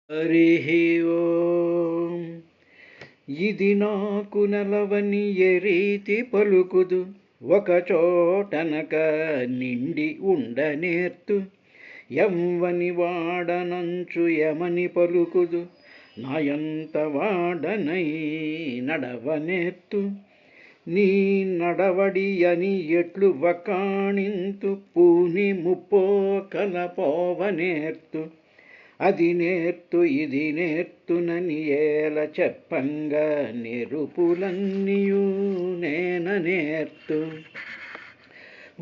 హరి ఓం. ఇది నాకు నలవని ఎరీతి పలుకుదు, ఒకచోటనక నిండి ఉండనేర్తు. ఎవ్వని వాడనంచు యమని పలుకుదు, నాయంత వాడనై నడవనేర్తు. నీ నడవడి అని ఎట్లు వకాణింతు, పూని ముప్పో కలపోవనేర్తు. అది నేర్తు ఇది నేర్తునని ఏల చెప్పంగా, నెరుపులన్నీయు నేన నేర్తు.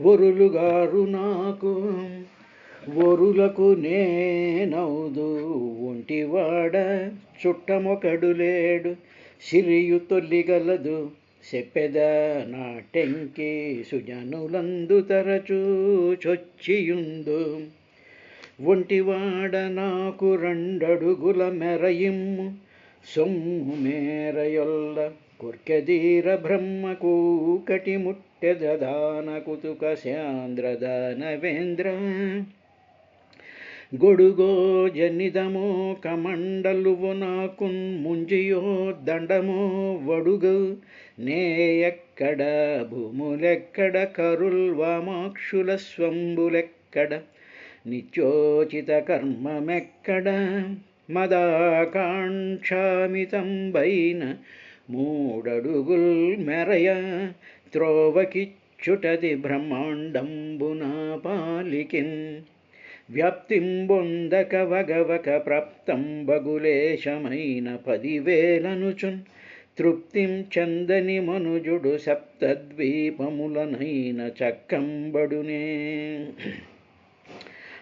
ఒరులుగారు నాకు ఒరులకు నేనౌదు, ఒంటివాడ చుట్టమొకడు లేడు. సిరియు తొల్లిగలదు చెప్పెద నాటెంకి, సుజనులందు తరచూ చొచ్చియుందు. ఒంటివాడ నాకు రెండడుగుల మెరయిమ్ము, సొమ్ము మేరయొల్ల కొర్కెదీర బ్రహ్మకు కటి ముట్టెదాన కుతుక శాంద్రదానవేంద్ర. గొడుగో జనిదమో కమండలువు నాకున్, ముంజియో దండమో వడుగు నే ఎక్కడ. భూములెక్కడ కరుల్వామాక్షుల స్వంబులెక్కడ, నిత్యోచిత కర్మమెక్కడ. మదాకాంక్షామితంబైన మూడడుగుల్ మెరయ, త్రోవకిచ్చుటది బ్రహ్మాండంబున పాలికిన్. వ్యాప్తింబొందక వగవక ప్రాప్తంబగులేశమైన 10,000 తృప్తిం చెందని మనుజుడు సప్తద్వీపములనైన చక్కంబడునే.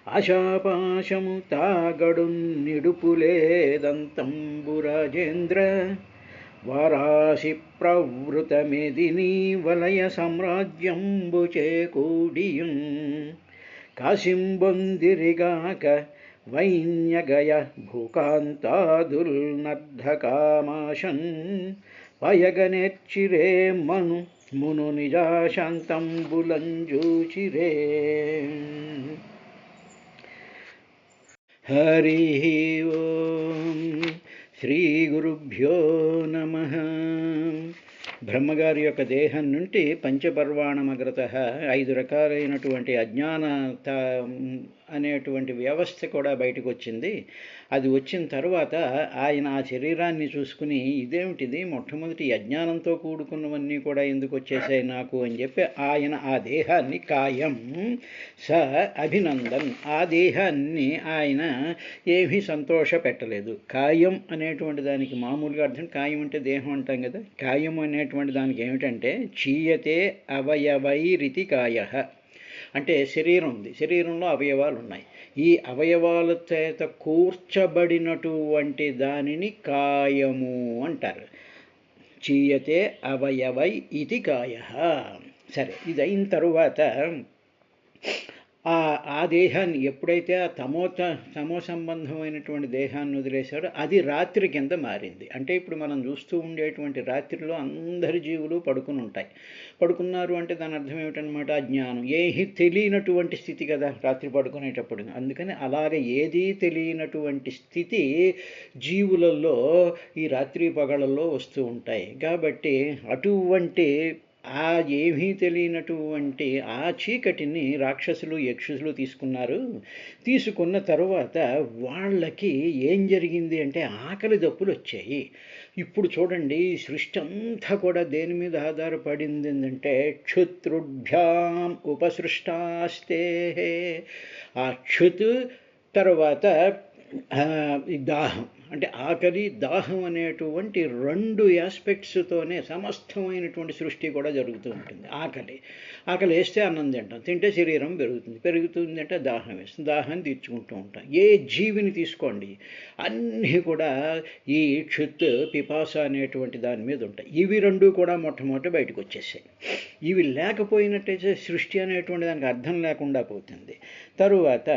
ఆశాపాశము తాగడు నిడుపులేదంతంబు రాజేంద్ర, వారాసి ప్రవృతమెదిని వలయ సామ్రాజ్యంబు చేకూడియున్. కాశింబొందిరిగాక వైన్యగయ భూకాంతాదుల్ నర్ధకామాశన్, పయగనెచ్చిరే మును నిజాశాంతంబులంజూచిరే. హరి ఓం. శ్రీ గురుభ్యో నమః. బ్రహ్మగారి యొక్క దేహం నుండి పంచపర్వాణమగ్రత 5 రకాలైనటువంటి అజ్ఞానత అనేటువంటి వ్యవస్థ కూడా బయటకు వచ్చింది. అది వచ్చిన తర్వాత ఆయన ఆ శరీరాన్ని చూసుకుని, ఇదేమిటిది, మొట్టమొదటి అజ్ఞానంతో కూడుకున్నవన్నీ కూడా ఎందుకు వచ్చేసాయి నాకు అని చెప్పి ఆయన ఆ దేహాన్ని కాయం స అభినందన్, ఆ దేహాన్ని ఆయన ఏమీ సంతోష పెట్టలేదు. కాయం అనేటువంటి దానికి మామూలుగా అర్థం, కాయం అంటే దేహం అంటాం కదా, కాయం అనేటువంటి దానికి ఏమిటంటే చీయతే అవయవైరితి కాయ, అంటే శరీరం ఉంది, శరీరంలో అవయవాలు ఉన్నాయి. ఈ అవయవాల చేత కూర్చబడినటువంటి దానిని కాయము అంటారు. చీయతే అవయవై ఇది కాయ. సరే, ఇది అయిన తరువాత ఆ దేహాన్ని ఎప్పుడైతే ఆ తమో సంబంధమైనటువంటి దేహాన్ని వదిలేశాడో అది రాత్రి కింద మారింది. అంటే ఇప్పుడు మనం చూస్తూ ఉండేటువంటి రాత్రిలో అందరి జీవులు పడుకున్నారు అంటే దాని అర్థం ఏమిటనమాట, అజ్ఞానం, ఏమీ తెలియనటువంటి స్థితి కదా రాత్రి పడుకునేటప్పుడు. అందుకని అలాగే ఏదీ తెలియనటువంటి స్థితి జీవులలో ఈ రాత్రి పగళ్ళల్లో వస్తూ ఉంటాయి. కాబట్టి అటువంటి ఆ ఏమీ తెలియనటువంటి ఆ చీకటిని రాక్షసులు యక్షులు తీసుకున్న తరువాత వాళ్ళకి ఏం జరిగింది అంటే ఆకలి దప్పులు వచ్చాయి. ఇప్పుడు చూడండి, సృష్టి అంతా కూడా దేని మీద ఆధారపడింది అంటే క్షుత్రుభ్యాం ఉపసృష్టాస్తే. ఆ క్షుత్ తర్వాత దాహం, అంటే ఆకలి దాహం అనేటువంటి 2 ఆస్పెక్ట్స్తోనే సమస్తమైనటువంటి సృష్టి కూడా జరుగుతూ ఉంటుంది. ఆకలి వేస్తే అన్నం తింటాం, తింటే శరీరం పెరుగుతుంది అంటే దాహం వేస్తుంది, దాహం తీర్చుకుంటూ ఉంటాం. ఏ జీవిని తీసుకోండి, అన్నీ కూడా ఈ క్షుత్ పిపాస అనేటువంటి దాని మీద ఉంటాయి. ఇవి 2 కూడా మొట్టమొదటి బయటకు వచ్చేసాయి. ఇవి లేకపోయినట్టయితే సృష్టి అనేటువంటి దానికి అర్థం లేకుండా పోతుంది. తరువాత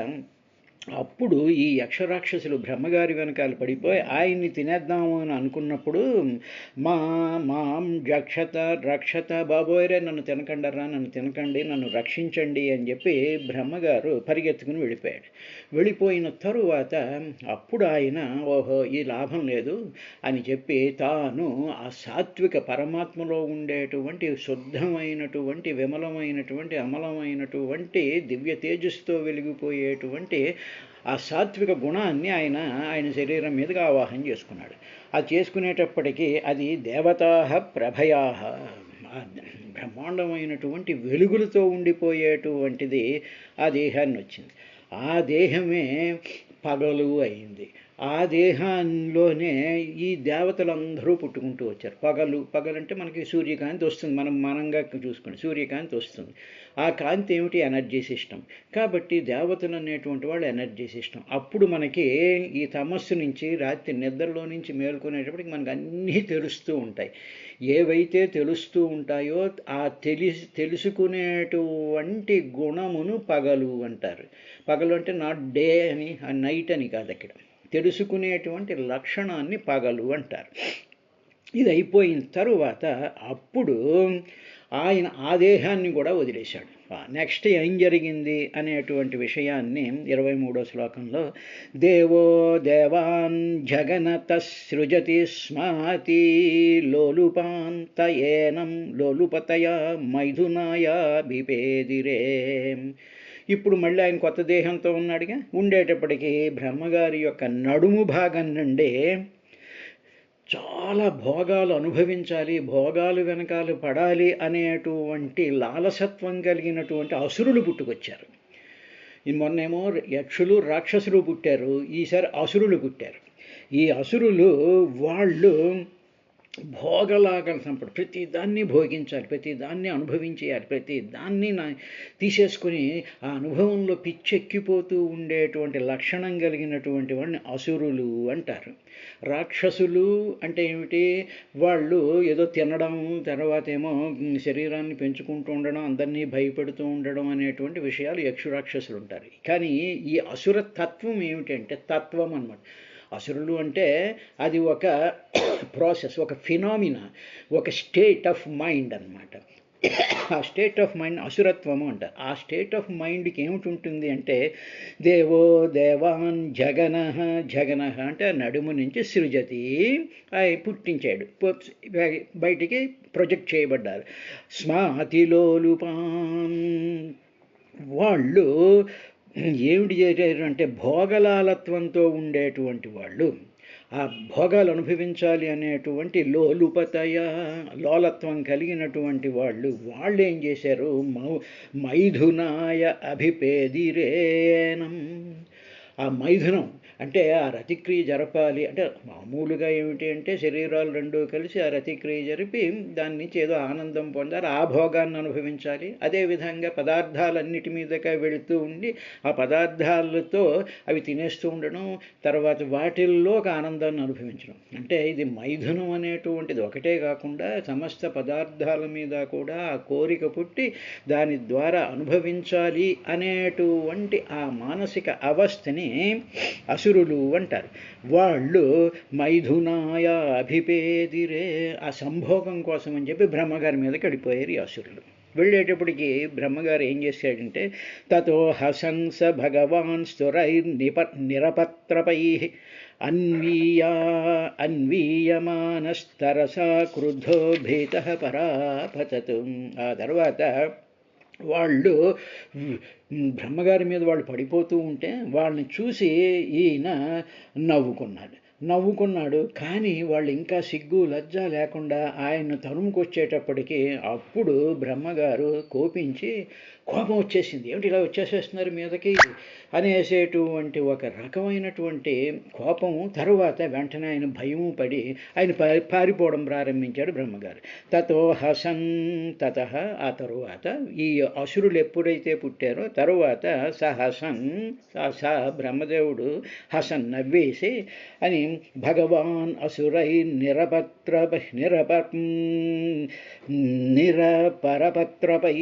అప్పుడు ఈ యక్షరాక్షసులు బ్రహ్మగారి వెనకాల పడిపోయి ఆయన్ని తినేద్దాము అని అనుకున్నప్పుడు మా మాం రక్షత రక్షత బాబోయరే, నన్ను తినకండరా, నన్ను తినకండి, నన్ను రక్షించండి అని చెప్పి బ్రహ్మగారు పరిగెత్తుకుని వెళ్ళిపోయాడు. వెళ్ళిపోయిన తరువాత అప్పుడు ఆయన ఓహో ఈ లాభం లేదు అని చెప్పి తాను ఆ సాత్విక పరమాత్మలో ఉండేటువంటి శుద్ధమైనటువంటి విమలమైనటువంటి అమలమైనటువంటి దివ్య తేజస్సుతో వెలిగిపోయేటువంటి ఆ సాత్విక గుణాన్ని ఆయన శరీరం మీదుగా ఆవాహన చేసుకున్నాడు. అది చేసుకునేటప్పటికీ అది దేవతా ప్రభయా, బ్రహ్మాండమైనటువంటి వెలుగులతో ఉండిపోయేటువంటిది ఆ దేహాన్ని వచ్చింది. ఆ దేహమే పగలు అయింది. ఆ దేహంలోనే ఈ దేవతలందరూ పుట్టుకుంటూ వచ్చారు. పగలంటే మనకి సూర్యకాంతి వస్తుంది, మనం మనంగా చూసుకుని సూర్యకాంతి వస్తుంది. ఆ కాంతి ఏమిటి? Energy system. కాబట్టి దేవతలు అనేటువంటి వాళ్ళు ఎనర్జీ సిస్టమ్. అప్పుడు మనకి ఈ తమస్సు నుంచి రాత్రి నిద్రలో నుంచి మేల్కొనేటప్పటికి మనకు అన్నీ తెలుస్తూ ఉంటాయి. ఏవైతే తెలుస్తూ ఉంటాయో ఆ తెలుసుకునేటువంటి గుణమును పగలు అంటారు. పగలు అంటే నాట్ డే అని, నైట్ అని కాదు, అక్కడ తెలుసుకునేటువంటి లక్షణాన్ని పగలు అంటారు. ఇది అయిపోయిన తరువాత అప్పుడు ఆయన ఆ దేహాన్ని కూడా వదిలేశాడు. నెక్స్ట్ ఏం జరిగింది అనేటువంటి విషయాన్ని 23వ శ్లోకంలో దేవో దేవాన్ జగనత సృజతి స్మాతి లోలుపాంతయేనం లోలుపతయ మైథునాయ బిపేదిరే. ఇప్పుడు మళ్ళీ ఆయన కొత్త దేహంతో ఉన్నాడుగా. ఉండేటప్పటికీ బ్రహ్మగారి యొక్క నడుము భాగం నుండి చాలా భోగాలు అనుభవించాలి, భోగాలు వెనకాల పడాలి అనేటువంటి లాలసత్వం కలిగినటువంటి అసురులు పుట్టుకొచ్చారు. మొన్నేమో యక్షులు రాక్షసులు పుట్టారు, ఈసారి అసురులు పుట్టారు. ఈ అసురులు వాళ్ళు భోగలాగా సంపడు, ప్రతి దాన్ని భోగించాలి, ప్రతి దాన్ని అనుభవించేయాలి, ప్రతి దాన్ని తీసేసుకుని ఆ అనుభవంలో పిచ్చెక్కిపోతూ ఉండేటువంటి లక్షణం కలిగినటువంటి వాడిని అసురులు అంటారు. రాక్షసులు అంటే ఏమిటి? వాళ్ళు ఏదో తినడం, తర్వాత ఏమో శరీరాన్ని పెంచుకుంటూ ఉండడం, అందరినీ భయపెడుతూ ఉండడం అనేటువంటి విషయాలు యక్షురాక్షసులు ఉంటారు. కానీ ఈ అసుర తత్వం ఏమిటంటే తత్వం అన్నమాట. అసురులు అంటే అది ఒక ప్రాసెస్, ఒక ఫినామినా, ఒక స్టేట్ ఆఫ్ మైండ్ అన్నమాట. ఆ స్టేట్ ఆఫ్ మైండ్ అసురత్వము అంటారు. ఆ స్టేట్ ఆఫ్ మైండ్కి ఏమిటి ఉంటుంది అంటే దేవో దేవాన్ జగనః, జగనః అంటే నడుము నుంచి సృజతి, పుట్టించాడు, బయటికి ప్రొజెక్ట్ చేయబడ్డారు. స్మాతిలోలుపాన్ వాళ్ళు ఏమిటి చేశారు అంటే భోగలాలత్వంతో ఉండేటువంటి వాళ్ళు, ఆ భోగాలు అనుభవించాలి అనేటువంటి లోలుపతయ లోలత్వం కలిగినటువంటి వాళ్ళు ఏం చేశారు? మైథునాయ అభిపేదిరేనం. ఆ మైథునం అంటే ఆ రతిక్రియ జరపాలి అంటే మామూలుగా ఏమిటి అంటే శరీరాలు రెండూ కలిసి ఆ రతిక్రియ జరిపి దాని నుంచి ఏదో ఆనందం పొందాలి, ఆ భోగాన్ని అనుభవించాలి. అదేవిధంగా పదార్థాలన్నిటి మీదగా వెళుతూ ఉండి ఆ పదార్థాలతో అవి తినేస్తూ ఉండడం, తర్వాత వాటిల్లో ఒక ఆనందాన్ని అనుభవించడం. అంటే ఇది మైథునం అనేటువంటిది ఒకటే కాకుండా సమస్త పదార్థాల మీద కూడా ఆ కోరిక పుట్టి దాని ద్వారా అనుభవించాలి అనేటువంటి ఆ మానసిక అవస్థని అసురులు అంటారు. వాళ్ళు మైథునాయ అభిపేదిరే, ఆ సంభోగం కోసం అని చెప్పి బ్రహ్మగారి మీద కడిపోయారు ఈ అసురులు. వెళ్ళేటప్పటికి బ్రహ్మగారు ఏం చేశాడంటే తతో హసంస భగవాన్ నిరపత్రపై అన్వీయమానస్తరసా క్రుద్ధో భీతః పరాపతతు. ఆ తర్వాత వాళ్ళు బ్రహ్మగారి మీద వాళ్ళు పడిపోతూ ఉంటే వాళ్ళని చూసి ఈయన నవ్వుకున్నాడు. కానీ వాళ్ళు ఇంకా సిగ్గు లజ్జ లేకుండా ఆయన తరుముకొచ్చేటప్పటికి అప్పుడు బ్రహ్మగారు కోపం వచ్చేసింది. ఏమిటి ఇలా వచ్చేసేస్తున్నారు మీదకి అనేసేటువంటి ఒక రకమైనటువంటి కోపం. తరువాత వెంటనే ఆయన భయము పడి ఆయన పారిపోవడం ప్రారంభించాడు బ్రహ్మగారు. తతో హసన్ తతః, ఆ తరువాత ఈ అసురులు ఎప్పుడైతే పుట్టారో తరువాత బ్రహ్మదేవుడు హసన్ నవ్వేసి అని భగవాన్ అసురై నిరపరపత్రపై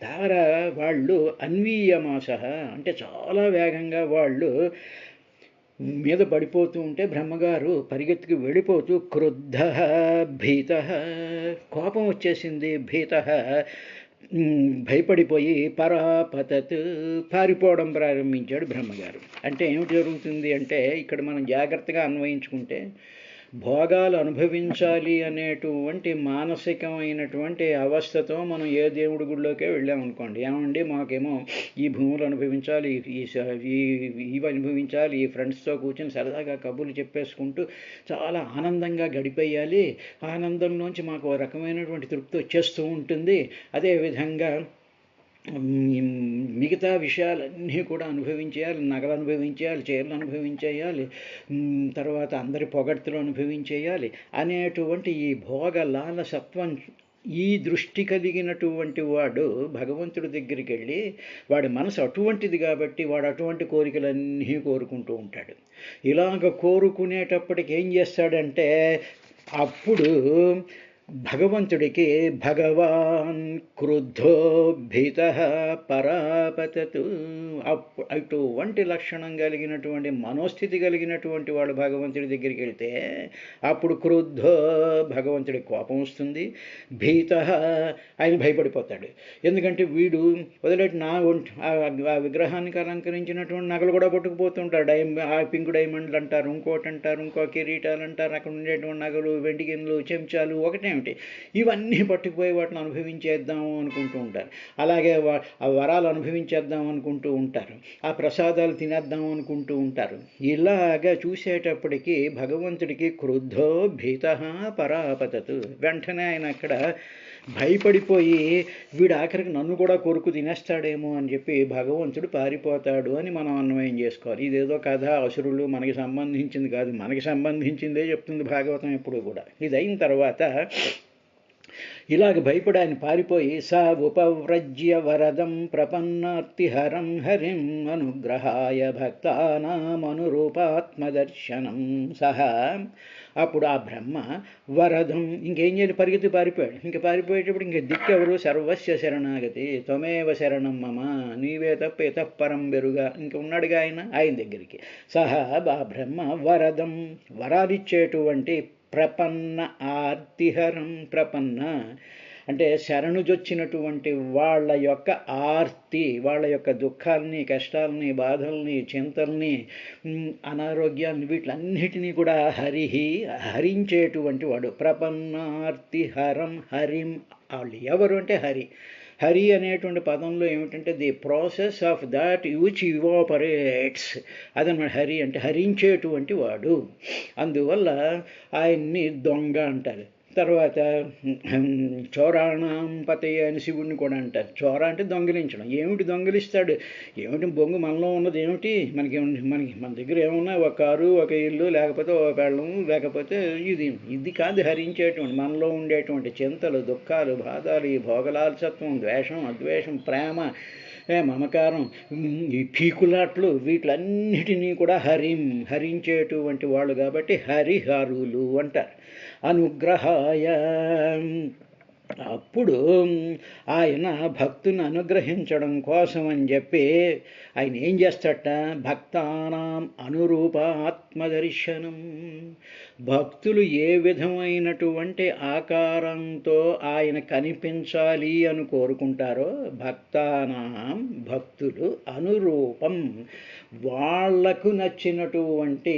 తార వాళ్ళు అన్వీయమాస అంటే చాలా వేగంగా వాళ్ళు మీద పడిపోతూ ఉంటే బ్రహ్మగారు పరిగెత్తుకు వెళ్ళిపోతూ క్రుద్ధ భీత కోపం వచ్చేసింది భీత భయపడిపోయి పరాపతత్ పారిపోవడం ప్రారంభించాడు బ్రహ్మగారు. అంటే ఏమిటి జరుగుతుంది అంటే ఇక్కడ మనం జాగ్రత్తగా అన్వయించుకుంటే భోగాలు అనుభవించాలి అనేటువంటి మానసికమైనటువంటి అవస్థతో మనం ఏ దేవుడి గుడిలోకే వెళ్ళామనుకోండి, ఏమండి మాకేమో ఈ భూములు అనుభవించాలి, ఇవి అనుభవించాలి, ఈ ఫ్రెండ్స్తో కూర్చొని సరదాగా కబుర్లు చెప్పేసుకుంటూ చాలా ఆనందంగా గడిపేయాలి, ఆనందంలోంచి మాకు ఒక రకమైనటువంటి తృప్తి వచ్చేస్తూ ఉంటుంది, అదేవిధంగా మిగతా విషయాలన్నీ కూడా అనుభవించేయాలి, నగలు అనుభవించేయాలి, చీరలు అనుభవించేయాలి, తర్వాత అందరి పొగడ్తలు అనుభవించేయాలి అనేటువంటి ఈ భోగ లాలసత్వం ఈ దృష్టి కలిగినటువంటి వాడు భగవంతుడి దగ్గరికి వెళ్ళి వాడి మనసు అటువంటిది కాబట్టి వాడు అటువంటి కోరికలన్నీ కోరుకుంటూ ఉంటాడు. ఇలాగ కోరుకునేటప్పటికి ఏం చేస్తాడంటే అప్పుడు భగవంతుడికి భగవాన్ క్రుద్ధో భీత పరాపతతు అటువంటి లక్షణం కలిగినటువంటి మనోస్థితి కలిగినటువంటి వాడు భగవంతుడి దగ్గరికి వెళ్తే అప్పుడు క్రుద్ధో భగవంతుడికి కోపం వస్తుంది, భీత ఆయన భయపడిపోతాడు. ఎందుకంటే వీడు వదిలేటి ఆ విగ్రహానికి అలంకరించినటువంటి నగలు కూడా పట్టుకుపోతుంటారు, ఆ పింకు డైమండ్లు అంటారు, ఇంకోటి అంటారు, ఇంకో కిరీటాలు అంటారు, అక్కడ ఉండేటువంటి నగలు, వెండి గిన్నెలు, చెంచాలు ఒకటే ఏమిటి ఇవన్నీ పట్టుకుపోయి వాటిని అనుభవించేద్దాము అనుకుంటూ ఉంటారు. అలాగే ఆ వరాలు అనుభవించేద్దాం అనుకుంటూ ఉంటారు, ఆ ప్రసాదాలు తినేద్దాం అనుకుంటూ ఉంటారు. ఇలాగా చూసేటప్పటికీ భగవంతుడికి క్రుద్ధో భీత పరాపతతు వెంటనే ఆయన అక్కడ భయపడిపోయి వీడు ఆఖరికి నన్ను కూడా కొరుకు తినేస్తాడేమో అని చెప్పి భగవంతుడు పారిపోతాడు అని మనం అన్వయం చేసుకోవాలి. ఇదేదో కథ అసురులు మనకి సంబంధించింది కాదు, మనకి సంబంధించిందే చెప్తుంది భాగవతం ఎప్పుడు కూడా. ఇది అయిన తర్వాత ఇలాగ భయపడి ఆయన పారిపోయి స ఉపవ్రజ్య వరదం ప్రపన్నార్తిహరం హరిం అనుగ్రహాయ భక్తానామనురూపాత్మదర్శనం సహా అప్పుడు ఆ బ్రహ్మ వరదం ఇంకేం చేయాలి పరిగెత్తి పారిపోయాడు. ఇంక పారిపోయేటప్పుడు ఇంక దిక్కెవరు సర్వస్య శరణాగతి త్వమేవ శరణం మమ నీవే తప్ప ఇతఃపరం బెరుగా ఇంక ఉన్నాడుగా ఆయన దగ్గరికి సహా ఆ బ్రహ్మ వరదం వరాలిచ్చేటువంటి ప్రపన్న ఆర్తిహరం ప్రపన్న అంటే శరణుజొచ్చినటువంటి వాళ్ళ యొక్క ఆర్తి, వాళ్ళ యొక్క దుఃఖాలని, కష్టాలని, బాధల్ని, చింతల్ని, అనారోగ్యాన్ని వీటిలన్నిటినీ కూడా హరించేటువంటి వాడు ప్రపన్నార్తి హరం హరిం. వాళ్ళు ఎవరు అంటే హరి. హరి అనేటువంటి పదంలో ఏమిటంటే the process of that which evaporates, అదనమాట హరి అంటే హరించేటువంటి వాడు. అందువల్ల ఆయన్ని దొంగ అంటారు. తర్వాత చోరాణం పతయ్య అని శివుడిని కూడా అంటారు. చోర అంటే దొంగిలించడం. ఏమిటి దొంగిలిస్తాడు, ఏమిటి బొంగు మనలో ఉన్నది ఏమిటి, మన దగ్గర ఏమున్నా ఒక కారు, ఒక ఇల్లు, లేకపోతే ఒక పెళ్ళం, లేకపోతే ఇది కాదు హరించేటువంటి మనలో ఉండేటువంటి చింతలు, దుఃఖాలు, బాధలు, ఈ భోగలాలసత్వం, ద్వేషం, అద్వేషం, ప్రేమ, మమకారం, ఈ పీకులాట్లు వీటిలన్నిటినీ కూడా హరించేటువంటి వాళ్ళు కాబట్టి హరిహరులు అంటారు. అనుగ్రహాయ అప్పుడు ఆయన భక్తుని అనుగ్రహించడం కోసం అని చెప్పి ఆయన ఏం చేస్తాడట భక్తానాం అనురూపాత్మదర్శనం. భక్తులు ఏ విధమైనటువంటి ఆకారంతో ఆయన కనిపించాలి అని కోరుకుంటారో భక్తానాం భక్తులు అనురూపం వాళ్లకు నచ్చినటువంటి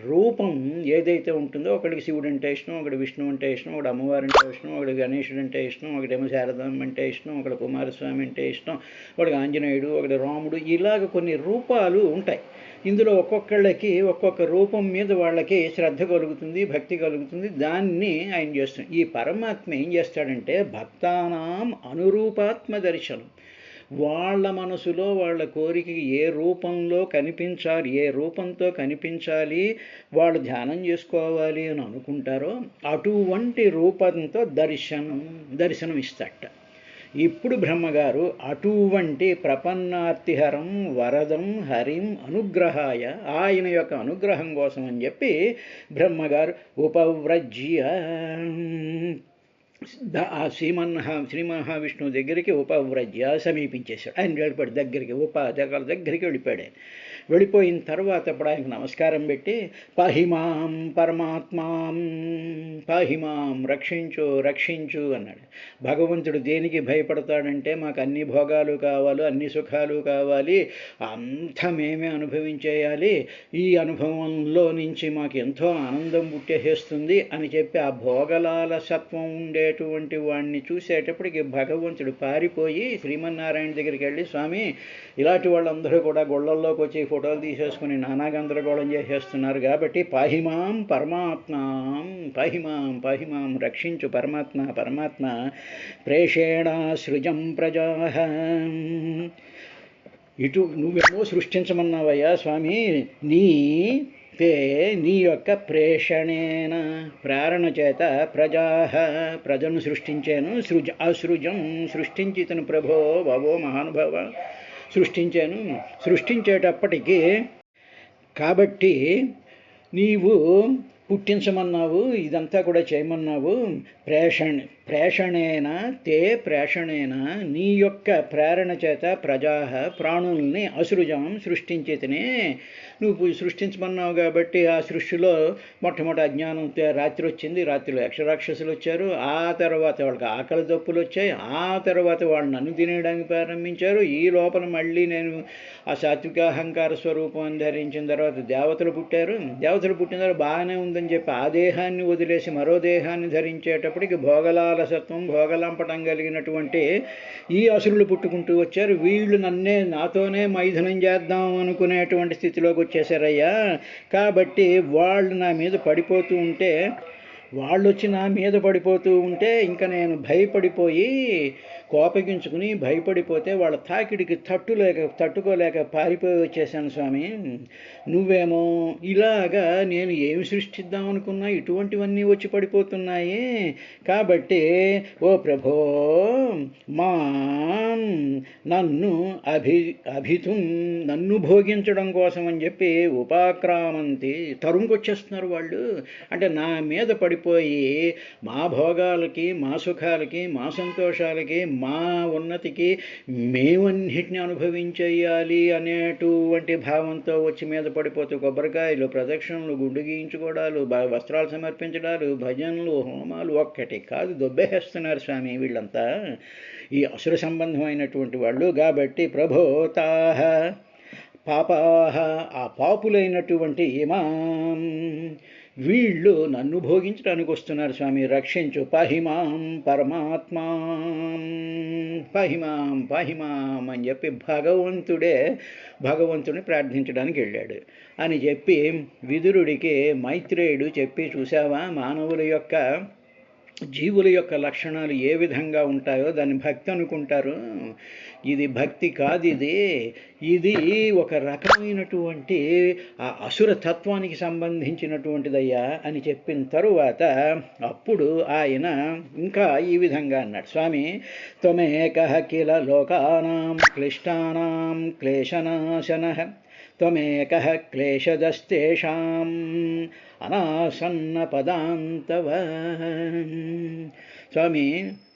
రూపం ఏదైతే ఉంటుందో ఒకడికి శివుడు అంటే ఇష్టం, ఒకటి విష్ణువు అంటే ఇష్టం, ఒకటి అమ్మవారు అంటే ఇష్టం, ఒకటి గణేశుడు అంటే ఇష్టం, ఒకటేమో శారదమ్మ అంటే ఇష్టం, ఒకటి కుమారస్వామి అంటే ఇష్టం, ఒకటి ఆంజనేయుడు, ఒకటి రాముడు, ఇలాగ కొన్ని రూపాలు ఉంటాయి. ఇందులో ఒక్కొక్కళ్ళకి ఒక్కొక్క రూపం మీద వాళ్ళకి శ్రద్ధ కలుగుతుంది, భక్తి కలుగుతుంది. దాన్ని ఆయన చేస్తాడు. ఈ పరమాత్మ ఏం చేస్తాడంటే భక్తానాం అనురూపాత్మ దర్శనం. వాళ్ళ మనసులో వాళ్ళ కోరికకి ఏ రూపంలో కనిపించాలి, ఏ రూపంతో కనిపించాలి వాళ్ళు ధ్యానం చేసుకోవాలి అని అనుకుంటారో అటువంటి రూపంతో దర్శనం ఇస్తాట. ఇప్పుడు బ్రహ్మగారు అటువంటి ప్రపన్నార్తిహరం వరదం హరిం అనుగ్రహాయ, ఆయన యొక్క అనుగ్రహం కోసం అని చెప్పి బ్రహ్మగారు ఉపవ్రజ్య ఆ శ్రీ మహావిష్ణువు దగ్గరికి ఉపవ్రజ్య సమీపించేశాడు. ఆయన వెళ్ళిపోయాడు దగ్గరికి, దగ్గరికి వెళ్ళిపోయాడు. ఆయన వెళ్ళిపోయిన తర్వాత అప్పుడు ఆయనకు నమస్కారం పెట్టి పాహిమాం పరమాత్మాం పాహిమాం రక్షించు రక్షించు అన్నాడు. భగవంతుడు దేనికి భయపడతాడంటే మాకు అన్ని భోగాలు కావాలి, అన్ని సుఖాలు కావాలి, అంత మేమే అనుభవించేయాలి, ఈ అనుభవంలో నుంచి మాకు ఎంతో ఆనందం పుట్టేస్తుంది అని చెప్పి ఆ భోగలాలసత్వం ఉండేటువంటి వాడిని చూసేటప్పటికి భగవంతుడు పారిపోయి శ్రీమన్నారాయణ దగ్గరికి వెళ్ళి, స్వామి ఇలాంటి వాళ్ళందరూ కూడా గొళ్ళల్లోకి వచ్చి ఫోటోలు తీసేసుకుని నానా గందరగోళం చేసేస్తున్నారు కాబట్టి పాహిమాం పరమాత్మాం పాహిమాం పాహిమాం రక్షించు పరమాత్మ పరమాత్మ ప్రేషేణ సృజం ప్రజా. ఇటు నువ్వేమో సృష్టించమన్నావయ్యా స్వామి, నీ యొక్క ప్రేషణేన ప్రేరణ చేత ప్రజను సృష్టించాను. అసృజం సృష్టించితను ప్రభో బాబో మహానుభావ సృష్టించాను. సృష్టించేటప్పటికీ కాబట్టి నీవు పుట్టించమన్నావు, ఇదంతా కూడా చేయమన్నావు. ప్రేషణేన నీ యొక్క ప్రేరణ చేత ప్రాణుల్ని అసృజం సృష్టించేతనే నువ్వు సృష్టించమన్నావు. కాబట్టి ఆ సృష్టిలో మొట్టమొదటి అజ్ఞానం రాత్రి వచ్చింది, రాత్రిలో యక్షరాక్షసులు వచ్చారు, ఆ తర్వాత వాళ్ళకి ఆకలి దప్పులు వచ్చాయి, ఆ తర్వాత వాళ్ళు నన్ను తినేయడానికి ప్రారంభించారు. ఈ లోపల మళ్ళీ నేను ఆ సాత్విక అహంకార స్వరూపాన్ని ధరించిన తర్వాత దేవతలు పుట్టారు. దేవతలు పుట్టిన తర్వాత బాగానే ఉందని చెప్పి ఆ దేహాన్ని వదిలేసి మరో దేహాన్ని ధరించేటప్పటికి భోగలాలసత్వం భోగలంపటం కలిగినటువంటి ఈ అసురులు పుట్టుకుంటూ వచ్చారు. వీళ్ళు నాతోనే మైథునం చేద్దాం అనుకునేటువంటి స్థితిలోకి వచ్చేసారయ్యా. కాబట్టి వాళ్ళు నా మీద పడిపోతూ ఉంటే ఇంకా నేను భయపడిపోయి కోపగించుకుని భయపడిపోతే వాళ్ళ తాకిడికి తట్టుకోలేక పారిపోయి వచ్చేసాను స్వామి. నువ్వేమో ఇలాగా నేను ఏమి సృష్టిద్దాం అనుకున్నా ఇటువంటివన్నీ వచ్చి పడిపోతున్నాయి. కాబట్టి ఓ ప్రభో నన్ను భోగించడం కోసం అని చెప్పి ఉపాక్రామంతి తరుముకొచ్చేస్తున్నారు వాళ్ళు. అంటే నా మీద పడిపోయి మా భోగాలకి మా సుఖాలకి మా సంతోషాలకి మా ఉన్నతికి మేమన్నిటిని అనుభవించేయాలి అనేటువంటి భావంతో వచ్చి మీద పడిపోతూ కొబ్బరికాయలు ప్రదక్షిణలు గుండు గీయించుకోవడాలు వస్త్రాలు సమర్పించడాలు భజనలు హోమాలు ఒక్కటి కాదు దొబ్బేస్తున్నారు స్వామి వీళ్ళంతా ఈ అసుర సంబంధమైనటువంటి వాళ్ళు. కాబట్టి ప్రభోతాహ పాపాహ ఆ పాపులైనటువంటి ఇమాం వీళ్ళు నన్ను భోగించడానికి వస్తున్నారు స్వామి, రక్షించు. పాహిమాం పరమాత్మా పాహిమాం అని చెప్పి భగవంతుని ప్రార్థించడానికి వెళ్ళాడు అని చెప్పి విదురుడికి మైత్రేయుడు చెప్పి, చూసావా మానవుల యొక్క జీవుల యొక్క లక్షణాలు ఏ విధంగా ఉంటాయో దాన్ని భక్తి అనుకుంటారు. ఇది భక్తి కాదు, ఇది ఒక రకమైనటువంటి ఆ అసుర తత్వానికి సంబంధించినటువంటిదయ్యా అని చెప్పిన తరువాత అప్పుడు ఆయన ఇంకా ఈ విధంగా అన్నాడు, స్వామి త్వమేకః కిల లోకానాం క్లిష్టానాం క్లేశనాశనః త్వమేకః క్లేశదస్తేషాం అనాసన్న పదాంతవ. స్వామి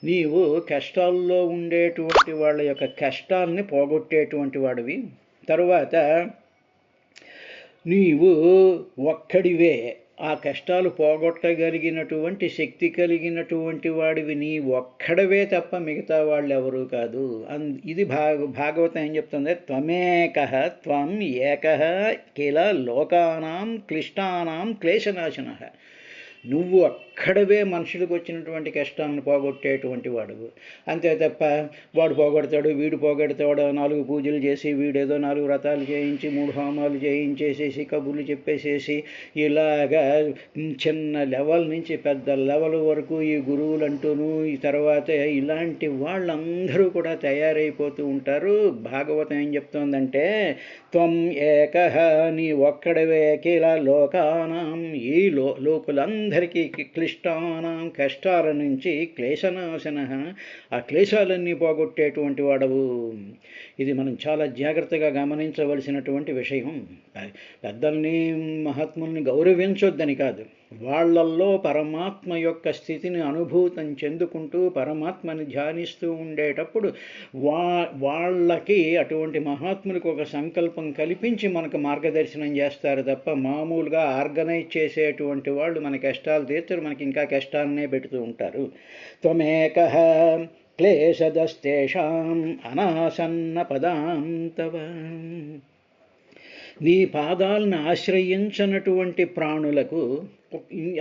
నీవు కష్టాల్లో ఉండేటువంటి వాళ్ళ యొక్క కష్టాలని పోగొట్టేటువంటి వాడివి. తరువాత నీవు ఒక్కడివే ఆ కష్టాలు పోగొట్టగలిగినటువంటి శక్తి కలిగినటువంటి వాడివి నీ ఒక్కడవే తప్ప మిగతా వాళ్ళు ఎవరూ కాదు. ఇది భాగవతం ఏం చెప్తుంది, త్వమేకః త్వం ఏకః కిల లోకానాం క్లిష్టానాం క్లేశనాశనః. నువ్వు అక్కడవే మనుషులకు వచ్చినటువంటి కష్టాలను పోగొట్టేటువంటి వాడు. అంతే తప్ప వాడు పోగొడతాడు వీడు పోగొడతాడు 4 పూజలు చేసి వీడేదో 4 వ్రతాలు చేయించి 3 హోమాలు చేయించేసేసి కబుర్లు చెప్పేసేసి ఇలాగా చిన్న లెవెల్ నుంచి పెద్ద లెవెల్ వరకు ఈ గురువులు అంటూను ఈ తర్వాత ఇలాంటి వాళ్ళందరూ కూడా తయారైపోతూ ఉంటారు. భాగవతం ఏం చెప్తోందంటే త్వం ఏకః నీ ఒక్కడవే కిల లోకానాం ఈ లోకులందరూ అందరికీ క్లిష్టానాం కష్టాల నుంచి క్లేశనాశన, ఆ క్లేశాలన్నీ పోగొట్టేటువంటి వాడవు. ఇది మనం చాలా జాగ్రత్తగా గమనించవలసినటువంటి విషయం. పెద్దల్ని మహాత్ముల్ని గౌరవించొద్దని కాదు, వాళ్ళల్లో పరమాత్మ యొక్క స్థితిని అనుభూతం చెందుకుంటూ పరమాత్మని ధ్యానిస్తూ ఉండేటప్పుడు వాళ్ళకి అటువంటి మహాత్ములకు ఒక సంకల్పం కల్పించి మనకు మార్గదర్శనం చేస్తారు తప్ప మామూలుగా ఆర్గనైజ్ చేసేటువంటి వాళ్ళు మన కష్టాలు తీర్చరు, మనకి ఇంకా కష్టాలనే పెడుతూ ఉంటారు. త్వమేకః క్లేశదస్తేషాం అనాసన్న పదాం తవ. నీ పాదాలను ఆశ్రయించనటువంటి ప్రాణులకు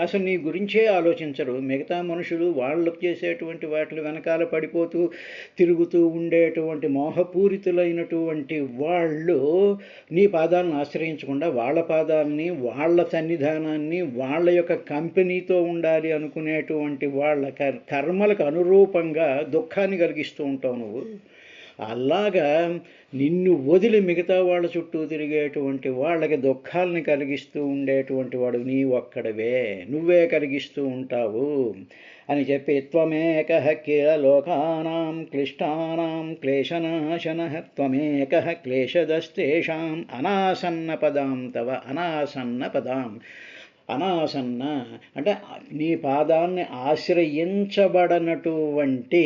అసలు నీ గురించే ఆలోచించరు. మిగతా మనుషులు వాళ్ళు చేసేటువంటి వాటి వెనకాల పడిపోతూ తిరుగుతూ ఉండేటువంటి మోహపూరితులైనటువంటి వాళ్ళు నీ పాదాలను ఆశ్రయించకుండా వాళ్ళ పాదాలని, వాళ్ళ సన్నిధానాన్ని, వాళ్ళ యొక్క కంపెనీతో ఉండాలి అనుకునేటువంటి వాళ్ళ కర్మలకు అనురూపంగా దుఃఖాన్ని కలిగిస్తూ ఉంటావు నువ్వు. అలాగా నిన్ను వదిలి మిగతా వాళ్ళ చుట్టూ తిరిగేటువంటి వాళ్ళకి దుఃఖాలని కలిగిస్తూ ఉండేటువంటి వాడు నీ ఒక్కడవే, నువ్వే కలిగిస్తూ ఉంటావు అని చెప్పి త్వమేకః కిల లోకానాం క్లిష్టానాం క్లేశనాశనః త్వమేకః క్లేశదస్తేషాం అనాసన్న పదాం తవ. అనాసన్న పదాం, అనాసన్న అంటే నీ పాదాన్ని ఆశ్రయించబడనటువంటి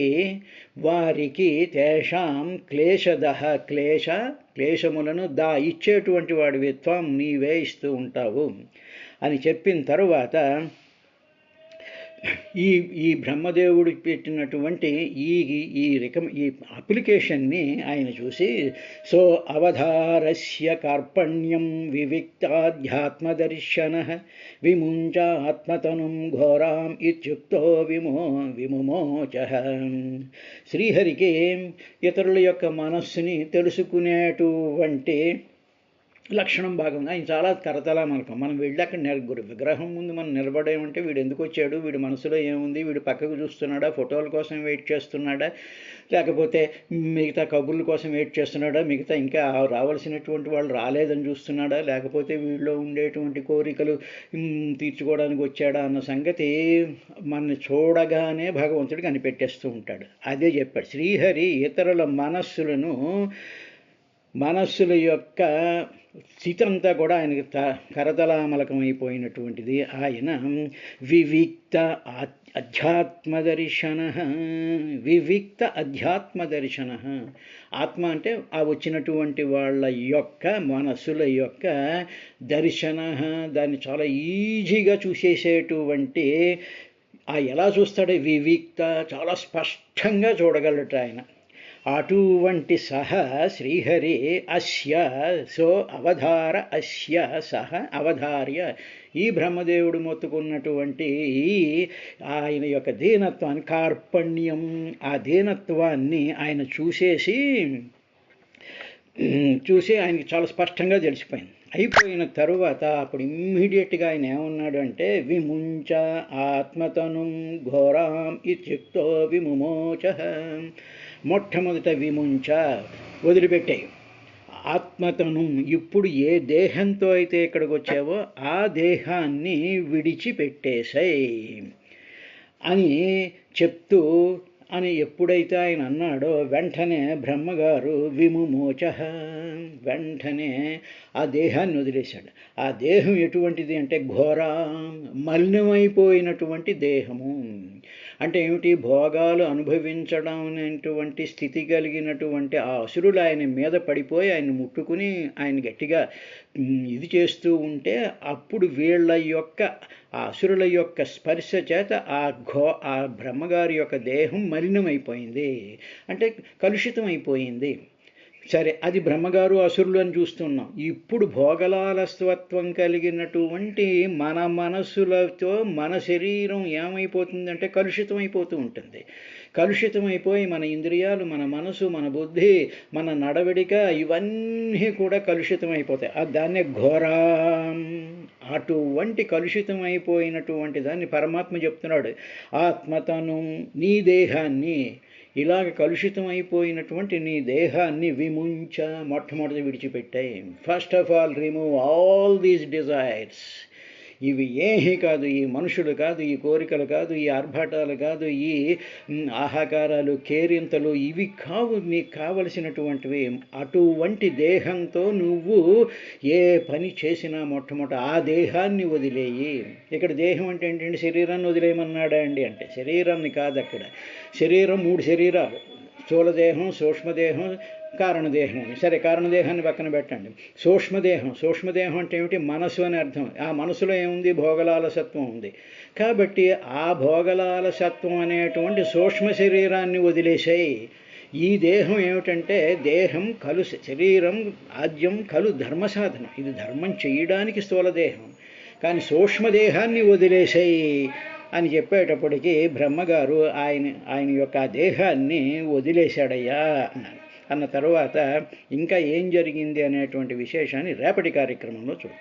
వారికి తేషాం క్లేశదః క్లేశములను ఇచ్చేటువంటి వాడివి త్వం, నీవే ఇస్తూ ఉంటావు అని చెప్పిన తరువాత ఈ బ్రహ్మదేవుడు పెట్టినటువంటి ఈ అప్లికేషన్ని ఆయన చూసి సో అవధారస్య కార్పణ్యం వివిక్తాధ్యాత్మదర్శనః విముంచ ఆత్మతనుం ఘోరాం ఇత్యుక్తో విముమోచః. శ్రీహరికి ఇతరుల యొక్క మనస్సుని తెలుసుకునేటువంటి లక్షణం భాగంగా ఆయన చాలా కరతలామలకం. మనం వెళ్ళి అక్కడ విగ్రహం ముందు మనం నిలబడేమంటే వీడు ఎందుకు వచ్చాడు, వీడి మనసులో ఏముంది, వీడు పక్కకు చూస్తున్నాడా, ఫోటోల కోసం వెయిట్ చేస్తున్నాడా, లేకపోతే మిగతా కబుర్ల కోసం వెయిట్ చేస్తున్నాడా, మిగతా ఇంకా రావాల్సినటువంటి వాళ్ళు రాలేదని చూస్తున్నాడా, లేకపోతే వీళ్ళలో ఉండేటువంటి కోరికలు తీర్చుకోవడానికి వచ్చాడా అన్న సంగతి మన చూడగానే భగవంతుడు కనిపెట్టేస్తూ ఉంటాడు. అదే చెప్పాడు శ్రీహరి. ఇతరుల మనస్సుల యొక్క స్థితి అంతా కూడా ఆయనకి కరతలామలకమైపోయినటువంటిది. ఆయన వివిక్త అధ్యాత్మదర్శన. ఆత్మ అంటే ఆ వచ్చినటువంటి వాళ్ళ యొక్క మనస్సుల యొక్క దర్శన, దాన్ని చాలా ఈజీగా చూసేసేటువంటి ఎలా చూస్తాడో వివిక్త, చాలా స్పష్టంగా చూడగలట ఆయన. అటువంటి శ్రీహరి అస్య సో అవధార అస్య అవధార్య, ఈ బ్రహ్మదేవుడు మొత్తుకున్నటువంటి ఆయన యొక్క దీనత్వాన్ని, కార్పణ్యం, ఆ దీనత్వాన్ని ఆయన చూసి ఆయనకి చాలా స్పష్టంచ తెలిసిపోయింది. అయిపోయిన తరువాత అప్పుడు ఇమ్మీడియట్గా ఆయన ఏమన్నాడు అంటే విముంచ ఆత్మతనుం ఘోరాం ఇత్యుక్తో విముమోచః. మొట్టమొదట విముంచ, వదిలిపెట్టాయి. ఆత్మతను, ఇప్పుడు ఏ దేహంతో అయితే ఇక్కడికి వచ్చావో ఆ దేహాన్ని విడిచిపెట్టేశాయి అని చెప్తూ అని ఎప్పుడైతే ఆయన అన్నాడో వెంటనే బ్రహ్మగారు విముమోచ, వెంటనే ఆ దేహాన్ని వదిలేశాడు. ఆ దేహం ఎటువంటిది అంటే ఘోర, మలినమైపోయినటువంటి దేహము. అంటే ఏమిటి, భోగాలు అనుభవించడం అనేటువంటి స్థితి కలిగినటువంటి ఆ అసురులు ఆయన మీద పడిపోయి ఆయన ముట్టుకుని ఆయన గట్టిగా ఇది చేస్తూ ఉంటే అప్పుడు వీళ్ళ యొక్క ఆ అసురుల యొక్క స్పర్శ చేత ఆ బ్రహ్మగారి యొక్క దేహం మలినమైపోయింది, అంటే కలుషితమైపోయింది. సరే, అది బ్రహ్మగారు అసురులు అని చూస్తున్నాం. ఇప్పుడు భోగలాలస్వత్వం కలిగినటువంటి మన మనస్సులతో మన శరీరం ఏమైపోతుందంటే కలుషితమైపోతూ ఉంటుంది. కలుషితమైపోయి మన ఇంద్రియాలు, మన మనసు, మన బుద్ధి, మన నడవడిక ఇవన్నీ కూడా కలుషితమైపోతాయి. దాన్నే ఘోరా. అటువంటి కలుషితమైపోయినటువంటి దాన్ని పరమాత్మ చెప్తున్నాడు. ఆత్మతను, నీ దేహాన్ని, ఇలాగ కలుషితమైపోయినటువంటి నీ దేహాన్ని విముంచ, మొట్టమొదటి విడిచిపెట్టాయి. First of all remove all these desires. ఇవి ఏమీ కాదు, ఈ మనుషులు కాదు, ఈ కోరికలు కాదు, ఈ ఆర్భాటాలు కాదు, ఈ ఆహాకారాలు, కేరింతలు ఇవి కావు నీకు కావలసినటువంటివి. అటువంటి దేహంతో నువ్వు ఏ పని చేసినా మొట్టమొదట ఆ దేహాన్ని వదిలేయి. ఇక్కడ దేహం అంటే ఏంటంటే శరీరాన్ని వదిలేయమన్నాడా అండి అంటే శరీరాన్ని కాదు. అక్కడ శరీరం 3 శరీరాలు, స్థూలదేహం, సూక్ష్మదేహం, కారణదేహం. సరే, కారణదేహాన్ని పక్కన పెట్టండి. సూక్ష్మదేహం అంటే ఏమిటి? మనసు అని అర్థం. ఆ మనసులో ఏముంది? భోగలాలసత్వం ఉంది. కాబట్టి ఆ భోగలాలసత్వం అనేటువంటి సూక్ష్మ శరీరాన్ని వదిలేసాయి. ఈ దేహం ఏమిటంటే దేహం కలు శరీరం ఆద్యం కలు ధర్మ సాధనం. ఇది ధర్మం చేయడానికి స్థూలదేహం. కానీ సూక్ష్మదేహాన్ని వదిలేసాయి అని చెప్పేటప్పటికీ బ్రహ్మగారు ఆయన యొక్క దేహాన్ని వదిలేశాడయ్యా అన్నాడు. అన్న తర్వాత ఇంకా ఏం జరిగింది అనేటువంటి విశేషాన్ని రేపటి కార్యక్రమంలో చూద్దాం.